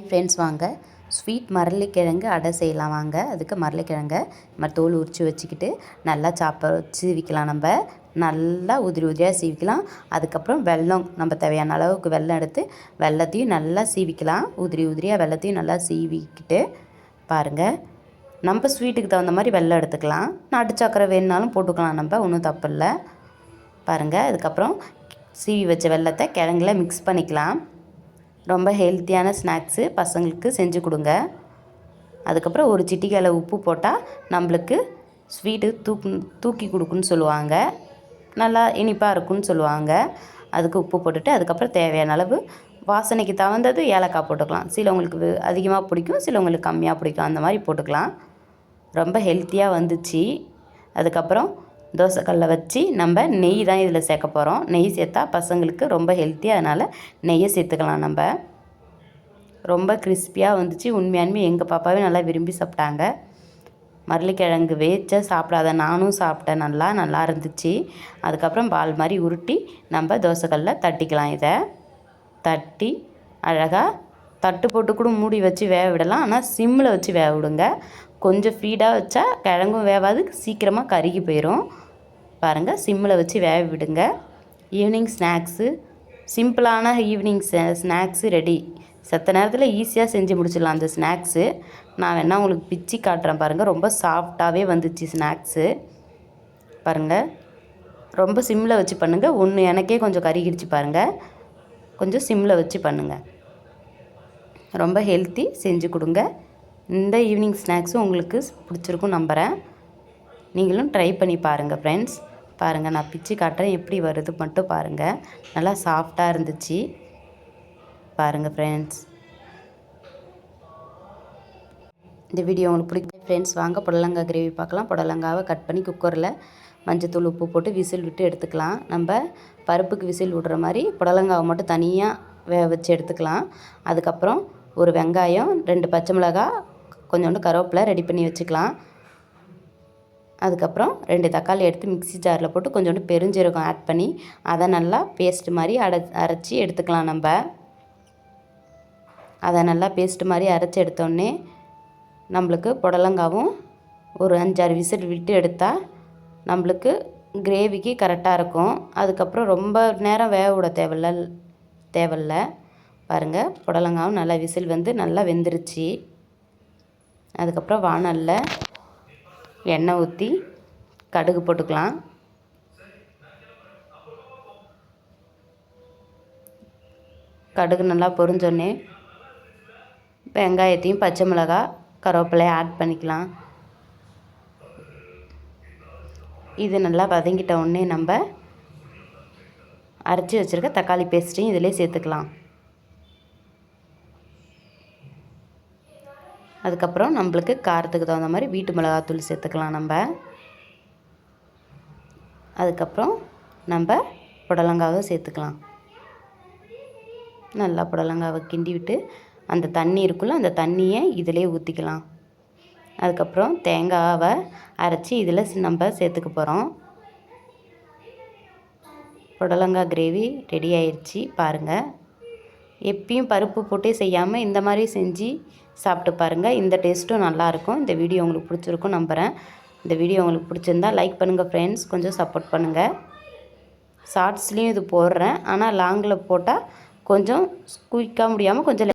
Friends வாங்க sweet மரளிக்கிழங்கு அடை செய்யலாம் வாங்க. அதுக்கு மரளிக்கிழங்கை நம்ம தோல் உரித்து வச்சுக்கிட்டு நல்லா சீவிக்கலாம். நம்ம நல்லா உதிரி உதிரியாக சீவிக்கலாம். அதுக்கப்புறம் வெல்லம் நம்ம தேவையான அளவுக்கு வெல்லம் எடுத்து வெல்லத்தையும் நல்லா சீவிக்கலாம். உதிரி உதிரியாக வெல்லத்தையும் நல்லா சீவிக்கிட்டு பாருங்கள். நம்ம ஸ்வீட்டுக்கு தகுந்த மாதிரி வெல்லம் எடுத்துக்கலாம். நாட்டு சக்கரை வேணுனாலும் போட்டுக்கலாம், நம்ம ஒன்றும் தப்பு இல்லை. பாருங்கள். அதுக்கப்புறம் சீவி வச்ச வெல்லத்தை கிழங்குல மிக்ஸ் பண்ணிக்கலாம். ரொம்ப ஹெல்த்தியான ஸ்நாக்ஸு பசங்களுக்கு செஞ்சு கொடுங்க. அதுக்கப்புறம் ஒரு சிட்டிகையில் உப்பு போட்டால் நம்மளுக்கு ஸ்வீட்டு தூக்கி கொடுக்குன்னு சொல்லுவாங்க. நல்லா இனிப்பாக இருக்குன்னு சொல்லுவாங்க. அதுக்கு உப்பு போட்டுட்டு அதுக்கப்புறம் தேவையான அளவு வாசனைக்கு தகுந்தது ஏலக்காய் போட்டுக்கலாம். சிலவங்களுக்கு அதிகமாக பிடிக்கும், சிலவங்களுக்கு கம்மியாக பிடிக்கும், அந்த மாதிரி போட்டுக்கலாம். ரொம்ப ஹெல்த்தியாக வந்துச்சு. அதுக்கப்புறம் தோசைக்கல்லை வச்சு நம்ம நெய் தான் இதில் சேர்க்க போகிறோம். நெய் சேர்த்தா பசங்களுக்கு ரொம்ப ஹெல்த்தி, அதனால் நெய்யை சேர்த்துக்கலாம். நம்ம ரொம்ப கிறிஸ்பியாக வந்துச்சு. உண்மையானுமே எங்கள் பாப்பாவே நல்லா விரும்பி சாப்பிட்டாங்க. மரளிக்கிழங்கு வேச்ச சாப்பிடாத நானும் சாப்பிட்டேன். நல்லா இருந்துச்சு. அதுக்கப்புறம் பால் மாதிரி உருட்டி நம்ம தோசைக்கல்லை தட்டிக்கலாம். இதை தட்டி அழகாக தட்டு போட்டு கூட மூடி வச்சு வேக விடலாம். ஆனால் சிம்மில் வச்சு வேக விடுங்க. கொஞ்சம் ஃபீடாக வச்சா கிழங்கும் வேவாது, சீக்கிரமாக கருகி போயிடும். பாருங்கள், சிம்மில் வச்சு வேக விடுங்க. ஈவினிங் ஸ்நாக்ஸு, சிம்பிளான ஈவினிங் ஸ்நாக்ஸு ரெடி. சத்த நேரத்தில் ஈஸியாக செஞ்சு முடிச்சிடலாம் அந்த ஸ்நாக்ஸு. நான் வேணால் உங்களுக்கு பிச்சு காட்டுறேன் பாருங்கள். ரொம்ப சாஃப்டாகவே வந்துச்சு ஸ்நாக்ஸு. பாருங்கள், ரொம்ப சிம்மில் வச்சு பண்ணுங்கள். ஒன்று எனக்கே கொஞ்சம் கருகிடுச்சு பாருங்கள். கொஞ்சம் சிம்மில் வச்சு பண்ணுங்கள். ரொம்ப ஹெல்த்தி, செஞ்சு கொடுங்க. இந்த ஈவினிங் ஸ்நாக்ஸும் உங்களுக்கு பிடிச்சிருக்கும் நம்புகிறேன். நீங்களும் ட்ரை பண்ணி பாருங்கள் ஃப்ரெண்ட்ஸ். பாருங்கள், நான் பிச்சு காட்டுறேன் எப்படி வருது மட்டும் பாருங்கள். நல்லா சாஃப்டாக இருந்துச்சு பாருங்கள் ஃப்ரெண்ட்ஸ். இந்த வீடியோ உங்களுக்கு பிடிக்கும் ஃப்ரெண்ட்ஸ். வாங்க புடலங்காய் கிரேவி பார்க்கலாம். புடலங்காவை கட் பண்ணி குக்கரில் மஞ்சத்தூள் உப்பு போட்டு விசில் விட்டு எடுத்துக்கலாம். நம்ம பருப்புக்கு விசில் விடுற மாதிரி புடலங்காவை மட்டும் தனியாக வேக வச்சு எடுத்துக்கலாம். அதுக்கப்புறம் ஒரு வெங்காயம், 2 பச்சை மிளகாய், கொஞ்சோண்டு கருவேப்பிலை ரெடி பண்ணி வச்சுக்கலாம். அதுக்கப்புறம் 2 தக்காளி எடுத்து மிக்ஸி ஜாரில் போட்டு கொஞ்சோண்டு பெருஞ்சீரகம் ஆட் பண்ணி அதை நல்லா பேஸ்ட் மாதிரி அரைச்சி எடுத்துக்கலாம். நம்ம அதை நல்லா பேஸ்ட் மாதிரி அரைச்சி எடுத்தோடனே நம்மளுக்கு புடலங்காவும் ஒரு 5-6 விசில் விட்டு எடுத்தால் நம்மளுக்கு கிரேவிக்கு கரெக்டாக இருக்கும். அதுக்கப்புறம் ரொம்ப நேரம் வேக விட தேவையில்ல. பாருங்கள், புடலங்காவும் நல்லா விசில் வந்து நல்லா வெந்துருச்சு. அதுக்கப்புறம் வாணலில் எண்ணெய் ஊற்றி கடுகு போட்டுக்கலாம். கடுகு நல்லா பொரிஞ்சோடனே வெங்காயத்தையும் பச்சை மிளகாய் கருவேப்பிலையை ஆட் பண்ணிக்கலாம். இது நல்லா வதங்கிட்ட உடனே நம்ம அரைச்சி வச்சுருக்க தக்காளி பேஸ்ட்டையும் இதிலே சேர்த்துக்கலாம். அதுக்கப்புறம் நம்மளுக்கு காரத்துக்கு தகுந்த மாதிரி வீட்டு மிளகாத்தூள் சேர்த்துக்கலாம். நம்ம அதுக்கப்புறம் நம்ம புடலங்காவை சேர்த்துக்கலாம். நல்லா புடலங்காவை கிண்டி விட்டு அந்த தண்ணி இருக்குல்ல, அந்த தண்ணியை இதிலே ஊற்றிக்கலாம். அதுக்கப்புறம் தேங்காவை அரைச்சி இதில் நம்ம சேர்த்துக்க போகிறோம். புடலங்காய் கிரேவி ரெடி ஆயிடுச்சு பாருங்கள். எப்பயும் பருப்பு போட்டே செய்யாமல் இந்த மாதிரி செஞ்சு சாப்பிட்டு பாருங்கள். இந்த டேஸ்ட்டும் நல்லாயிருக்கும். இந்த வீடியோ உங்களுக்கு பிடிச்சிருக்கும் நம்புகிறேன். இந்த வீடியோ உங்களுக்கு பிடிச்சிருந்தால் லைக் பண்ணுங்கள் ஃப்ரெண்ட்ஸ். கொஞ்சம் சப்போர்ட் பண்ணுங்கள். ஷார்ட்ஸ்லேயும் இது போடுறேன், ஆனால் லாங்கில் போட்டால் கொஞ்சம் குயிக்காக முடியாமல் கொஞ்சம்